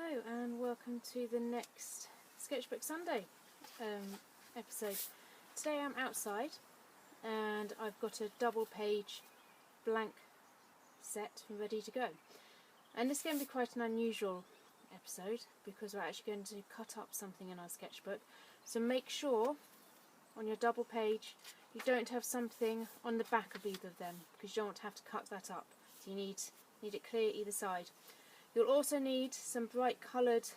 Hello and welcome to the next Sketchbook Sunday episode. Today I'm outside and I've got a double page blank set ready to go. And this is going to be quite an unusual episode because we're actually going to cut up something in our sketchbook. So make sure on your double page you don't have something on the back of either of them because you don't want to have to cut that up. So you need it clear either side. You'll also need some bright coloured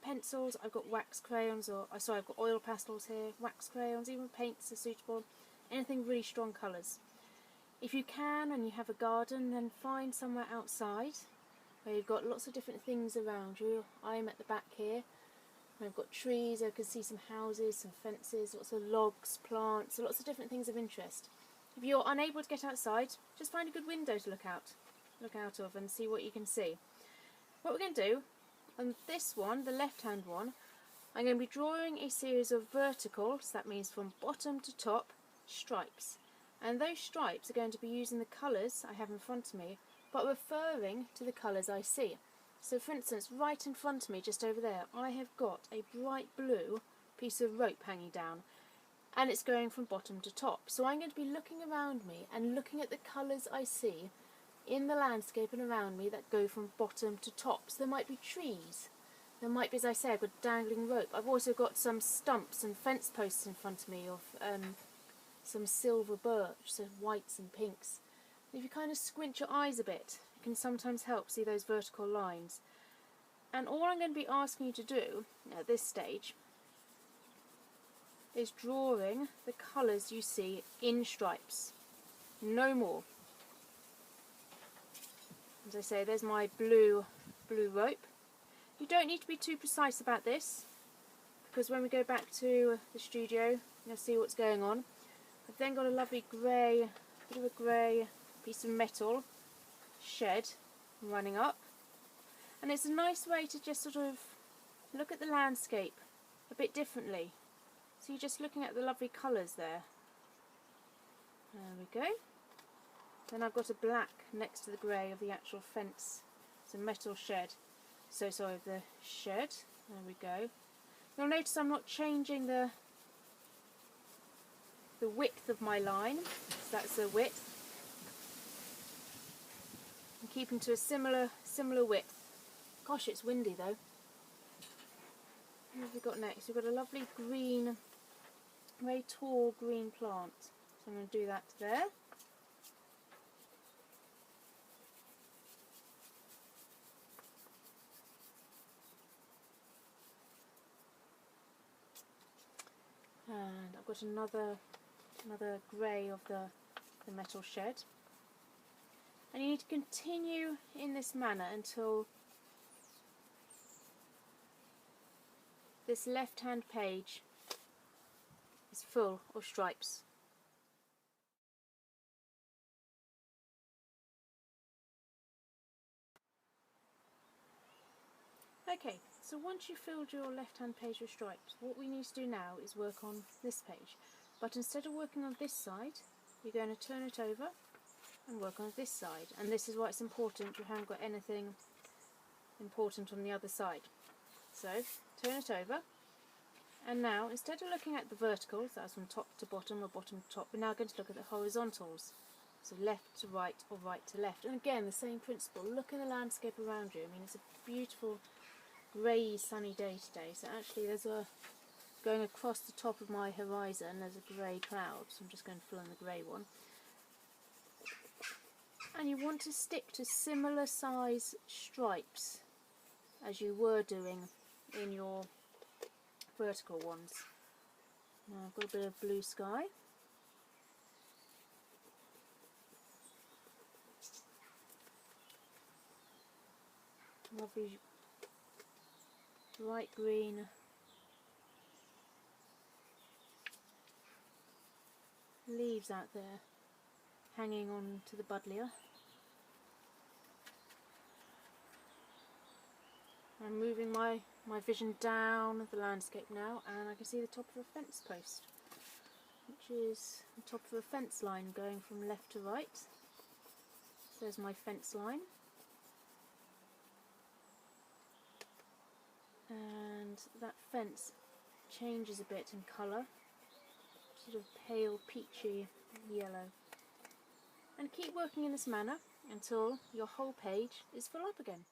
pencils. I've got wax crayons, I've got oil pastels here, wax crayons, even paints are suitable. Anything really strong colours. If you can and you have a garden, then find somewhere outside where you've got lots of different things around you. I'm at the back here. I've got trees, I can see some houses, some fences, lots of logs, plants, lots of different things of interest. If you're unable to get outside, just find a good window to look out of and see what you can see. What we're going to do, on this one, the left-hand one, I'm going to be drawing a series of vertical, so that means from bottom to top, stripes. And those stripes are going to be using the colours I have in front of me, but referring to the colours I see. So for instance, right in front of me, just over there, I have got a bright blue piece of rope hanging down, and it's going from bottom to top. So I'm going to be looking around me and looking at the colours I see in the landscape and around me that go from bottom to top. So there might be trees, there might be, as I say, I've got dangling rope. I've also got some stumps and fence posts in front of me of some silver birch, so whites and pinks. And if you kind of squint your eyes a bit, it can sometimes help see those vertical lines. And all I'm going to be asking you to do at this stage is drawing the colours you see in stripes. No more. As I say, there's my blue rope. You don't need to be too precise about this because when we go back to the studio you'll see what's going on. I've then got a lovely grey, bit of a grey piece of metal shed running up, and it's a nice way to just sort of look at the landscape a bit differently. So you're just looking at the lovely colours there. There we go. Then I've got a black next to the grey of the actual fence. It's a metal shed. Of the shed. There we go. You'll notice I'm not changing the width of my line. So that's the width. I'm keeping to a similar width. Gosh, it's windy though. What have we got next? We've got a lovely green, very tall green plant. So I'm going to do that there. And I've got another grey of the metal shed. And you need to continue in this manner until this left-hand page is full of stripes. Okay, so once you've filled your left-hand page with stripes, what we need to do now is work on this page. But instead of working on this side, you're going to turn it over and work on this side. And this is why it's important you haven't got anything important on the other side. So, turn it over. And now, instead of looking at the verticals, that's from top to bottom or bottom to top, we're now going to look at the horizontals. So left to right or right to left. And again, the same principle. Look in the landscape around you. I mean, it's a beautiful grey sunny day today, so actually there's going across the top of my horizon there's a grey cloud, so I'm just going to fill in the grey one. And you want to stick to similar size stripes as you were doing in your vertical ones. Now I've got a bit of blue sky. Lovely bright green leaves out there hanging on to the buddleia. I'm moving my vision down the landscape now, and I can see the top of a fence post, which is the top of a fence line going from left to right. So there's my fence line. and that fence changes a bit in colour, sort of pale peachy yellow. And keep working in this manner until your whole page is full up again.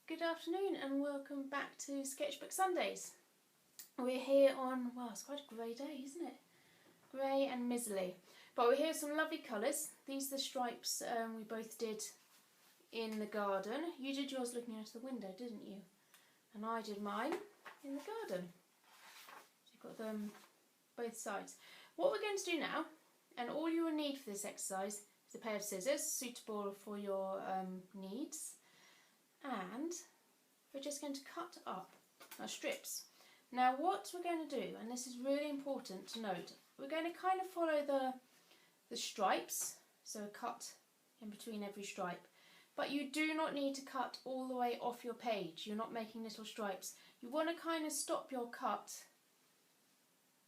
Good afternoon and welcome back to Sketchbook Sundays. We're here on, well, it's quite a grey day, isn't it? Grey and miserly. But we're here with some lovely colours. These are the stripes we both did in the garden. You did yours looking out of the window, didn't you? And I did mine in the garden. So you've got them both sides. What we're going to do now, and all you will need for this exercise, is a pair of scissors suitable for your needs. And we're just going to cut up our strips. Now what we're going to do, and this is really important to note, we're going to kind of follow the stripes, so a cut in between every stripe. But you do not need to cut all the way off your page. You're not making little stripes. You want to kind of stop your cut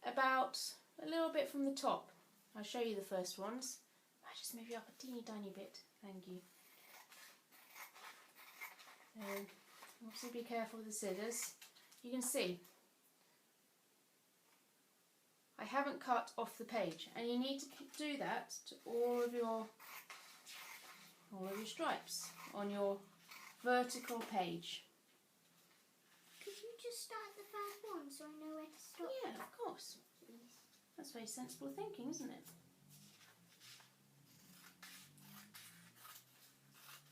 about a little bit from the top. I'll show you the first ones. I just move you up a teeny tiny bit. Thank you. Obviously be careful with the scissors. You can see I haven't cut off the page, and you need to do that to all of your stripes on your vertical page. Could you just start the first one so I know where to stop? Yeah, of course. Please. That's very sensible thinking, isn't it?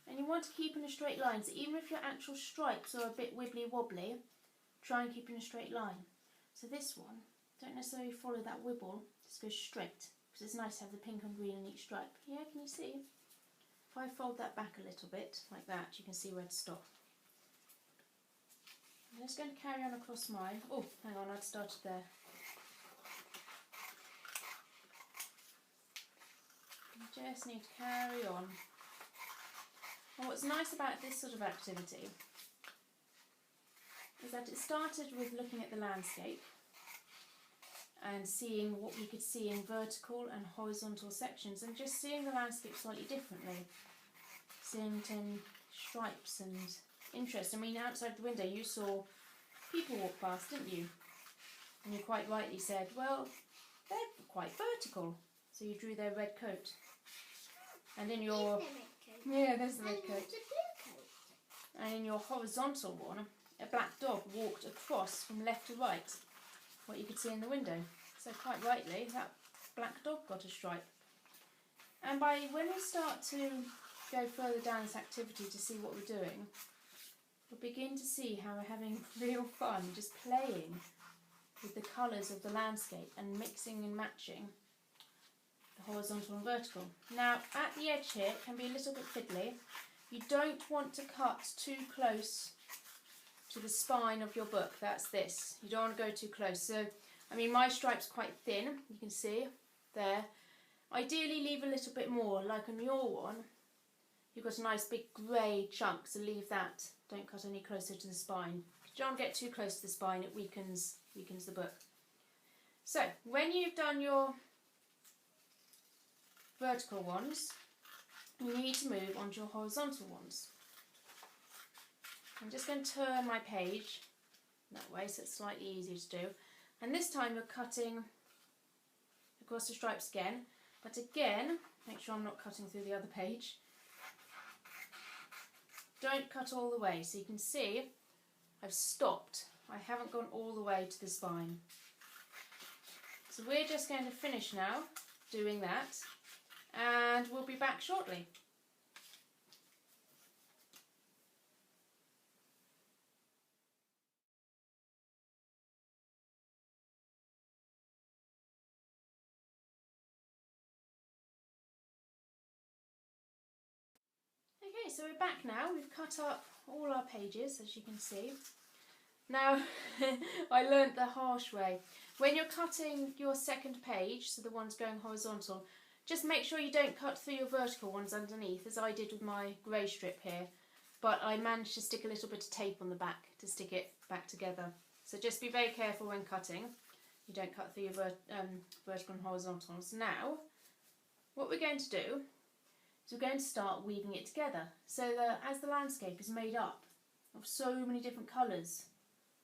And you want to keep in a straight line, so even if your actual stripes are a bit wibbly wobbly, try and keep in a straight line. So this one, don't necessarily follow that wibble, just go straight, because it's nice to have the pink and green in each stripe. Yeah, can you see? If I fold that back a little bit, like that, you can see where to stop. I'm just going to carry on across mine. Oh, hang on, I'd started there. You just need to carry on. And what's nice about this sort of activity is that it started with looking at the landscape and seeing what we could see in vertical and horizontal sections, and just seeing the landscape slightly differently, seeing it in stripes and interest. I mean, outside the window you saw people walk past, didn't you? And you quite rightly said, well, they're quite vertical, so you drew their red coat. And in your there's the red coat. And in your horizontal one, a black dog walked across from left to right, what you could see in the window. So quite rightly, that black dog got a stripe. And when we start to go further down this activity to see what we're doing, we'll begin to see how we're having real fun just playing with the colours of the landscape and mixing and matching the horizontal and vertical. Now at the edge here it can be a little bit fiddly. You don't want to cut too close to the spine of your book. That's this. You don't want to go too close. So, I mean, my stripe's quite thin, you can see there. Ideally leave a little bit more, like on your one. You've got a nice big grey chunk, so leave that. Don't cut any closer to the spine. You don't get too close to the spine, it weakens the book. So, when you've done your vertical ones, you need to move on to your horizontal ones. I'm just going to turn my page that way so it's slightly easier to do. And this time you're cutting across the stripes again, but again, make sure I'm not cutting through the other page. Don't cut all the way, so you can see I've stopped. I haven't gone all the way to the spine. So we're just going to finish now doing that, and we'll be back shortly. Okay, so we're back now. We've cut up all our pages, as you can see. Now, I learnt the harsh way. When you're cutting your second page, so the ones going horizontal, just make sure you don't cut through your vertical ones underneath, as I did with my grey strip here. But I managed to stick a little bit of tape on the back to stick it back together. So just be very careful when cutting. You don't cut through your vertical and horizontals. Now, what we're going to do So we're going to start weaving it together. So that as the landscape is made up of so many different colours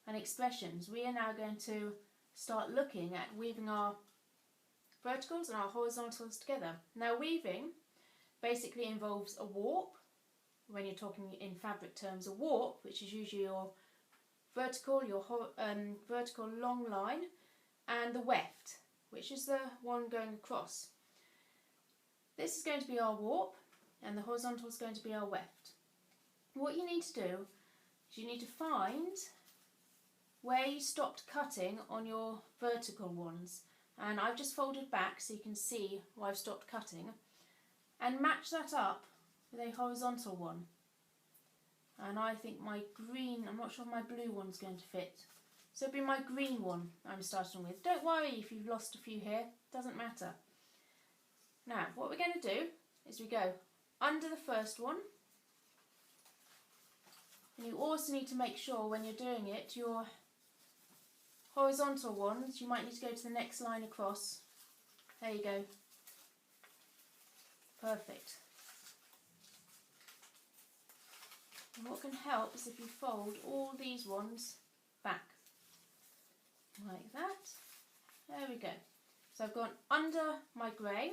and expressions, we are now going to start looking at weaving our verticals and our horizontals together. Now weaving basically involves a warp, when you're talking in fabric terms, a warp, which is usually your vertical long line, and the weft, which is the one going across. This is going to be our warp, and the horizontal is going to be our weft. What you need to do is you need to find where you stopped cutting on your vertical ones, and I've just folded back so you can see where I've stopped cutting, and match that up with a horizontal one. And I think my green, I'm not sure if my blue one's going to fit, so it'll be my green one I'm starting with. Don't worry if you've lost a few here, doesn't matter. Now what we're going to do is we go under the first one, and you also need to make sure when you're doing it, your horizontal ones, you might need to go to the next line across. There you go. Perfect. And what can help is if you fold all these ones back, like that. There we go. So I've gone under my grey,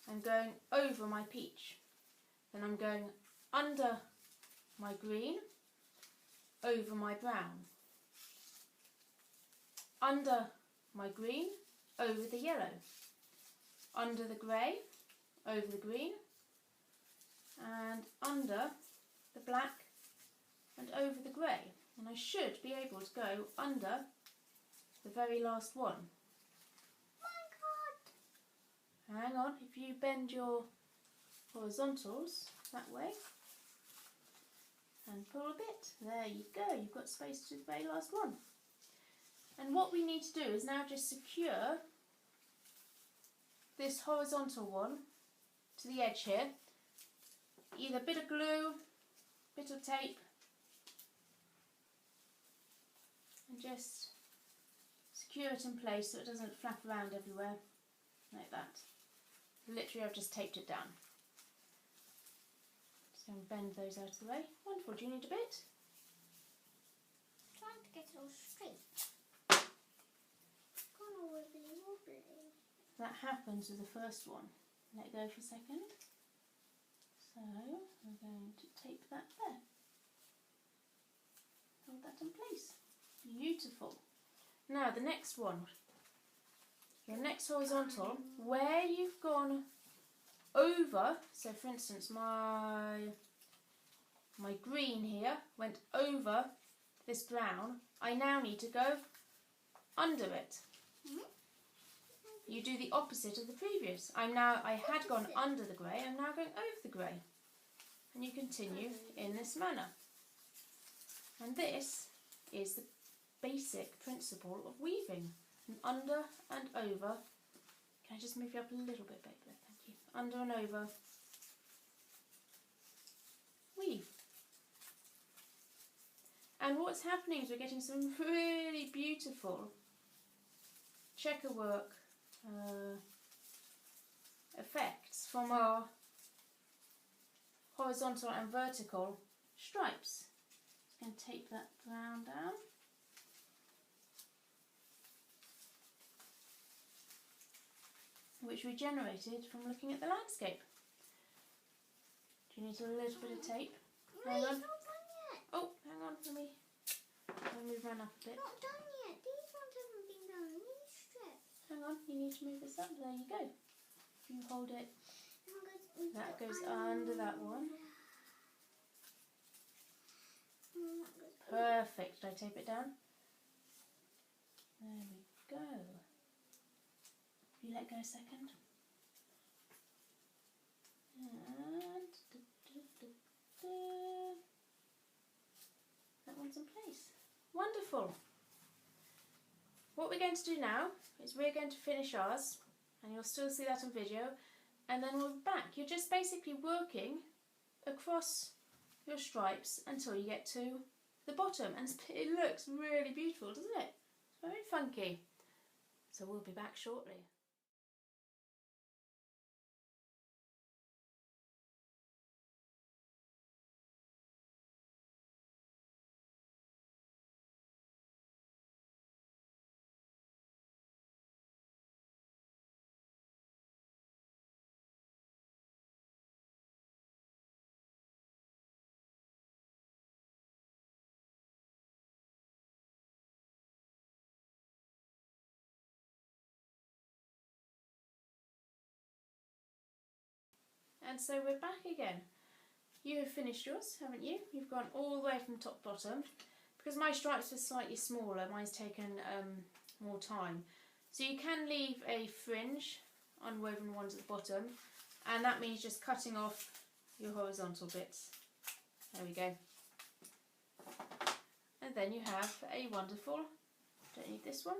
I'm going over my peach. Then I'm going under my green, over my brown. Under my green, over the yellow. Under the grey, over the green. And under the black and over the grey. And I should be able to go under the very last one. Oh my God! Hang on, if you bend your horizontals that way and pull a bit, there you go, you've got space to the very last one. And what we need to do is now just secure this horizontal one to the edge here. Either a bit of glue, bit of tape, and just secure it in place so it doesn't flap around everywhere, like that. Literally I've just taped it down. Just going to bend those out of the way. Wonderful, do you need a bit? Trying to get it all straight. Gone all wibbly wobbly. That happens with the first one. Let go for a second. So we're going to tape that there. Hold that in place. Beautiful. Now the next one. Your next horizontal, where you've gone over, so for instance my green here went over this brown, I now need to go under it. You do the opposite of the previous. I had gone under the grey, I'm now going over the grey. And you continue in this manner. And this is the basic principle of weaving. And under and over. Can I just move you up a little bit, baby? Thank you. Under and over. Weave. And what's happening is we're getting some really beautiful checker work effects from our horizontal and vertical stripes. Just going to tape that brown down. Which we generated from looking at the landscape. Do you need a little bit of tape? Hang on. It's not done yet. Oh, hang on, let me move mine up a bit. Not done yet. These ones haven't been done. These strips. Hang on, you need to move this up. There you go. If you hold it, that goes under that one. Perfect. Did I tape it down? There we go. If you let go a second. And that one's in place. Wonderful. What we're going to do now is we're going to finish ours, and you'll still see that on video, and then we'll be back. You're just basically working across your stripes until you get to the bottom, and it looks really beautiful, doesn't it? It's very funky. So we'll be back shortly. and so we're back again. You have finished yours, haven't you? You've gone all the way from top to bottom. Because my stripes were slightly smaller, mine's taken more time. So you can leave a fringe, unwoven ones at the bottom, and that means just cutting off your horizontal bits. There we go. And then you have a wonderful, don't need this one.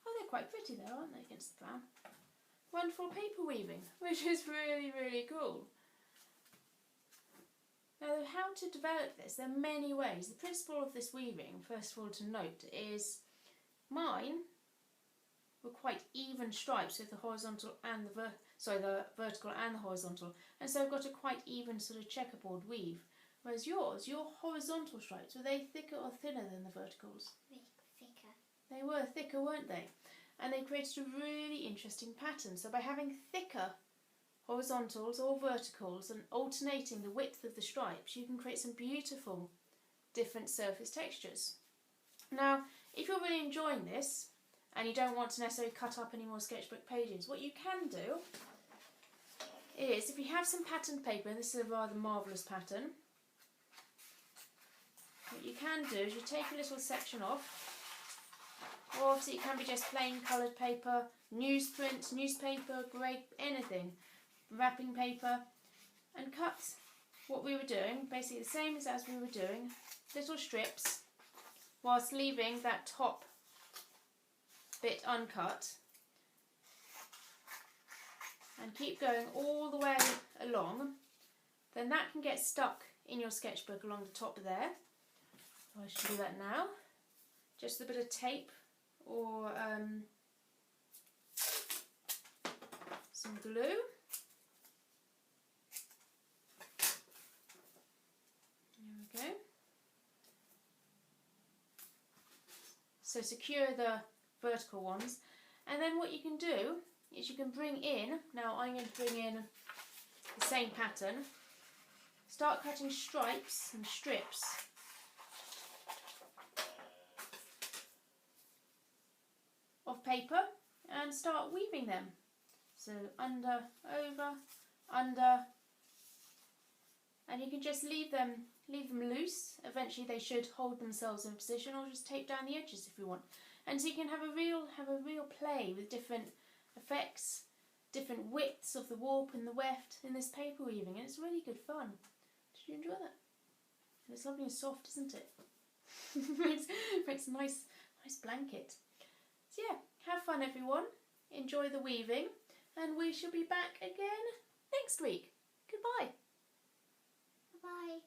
Oh, they're quite pretty though, aren't they, against the brown? Wonderful paper weaving, which is really, really cool. Now, how to develop this, there are many ways. The principle of this weaving, first of all to note, is mine were quite even stripes with the horizontal and the vertical and the horizontal, and so I've got a quite even sort of checkerboard weave. Whereas yours, your horizontal stripes, were they thicker or thinner than the verticals? Thicker. They were thicker, weren't they? And they created a really interesting pattern. So by having thicker horizontals or verticals and alternating the width of the stripes, you can create some beautiful different surface textures. Now, if you're really enjoying this and you don't want to necessarily cut up any more sketchbook pages, what you can do is, if you have some patterned paper, and this is a rather marvellous pattern, what you can do is you take a little section off, or obviously it can be just plain coloured paper, newsprint, newspaper, grey, anything, wrapping paper, and cut what we were doing, basically the same as we were doing, little strips, whilst leaving that top bit uncut, and keep going all the way along. Then that can get stuck in your sketchbook along the top there. So I should do that now. Just a bit of tape or some glue. There we go. So secure the vertical ones, and then what you can do is you can bring in, now I'm going to bring in the same pattern, start cutting stripes and strips of paper and start weaving them. So under, over, under, and you can just leave them loose. Eventually they should hold themselves in position, or just tape down the edges if you want. And so you can have a real play with different effects, different widths of the warp and the weft in this paper weaving, and it's really good fun. Did you enjoy that? And it's lovely and soft, isn't it? makes a nice blanket. So yeah, have fun everyone, enjoy the weaving, and we shall be back again next week. Goodbye. Bye.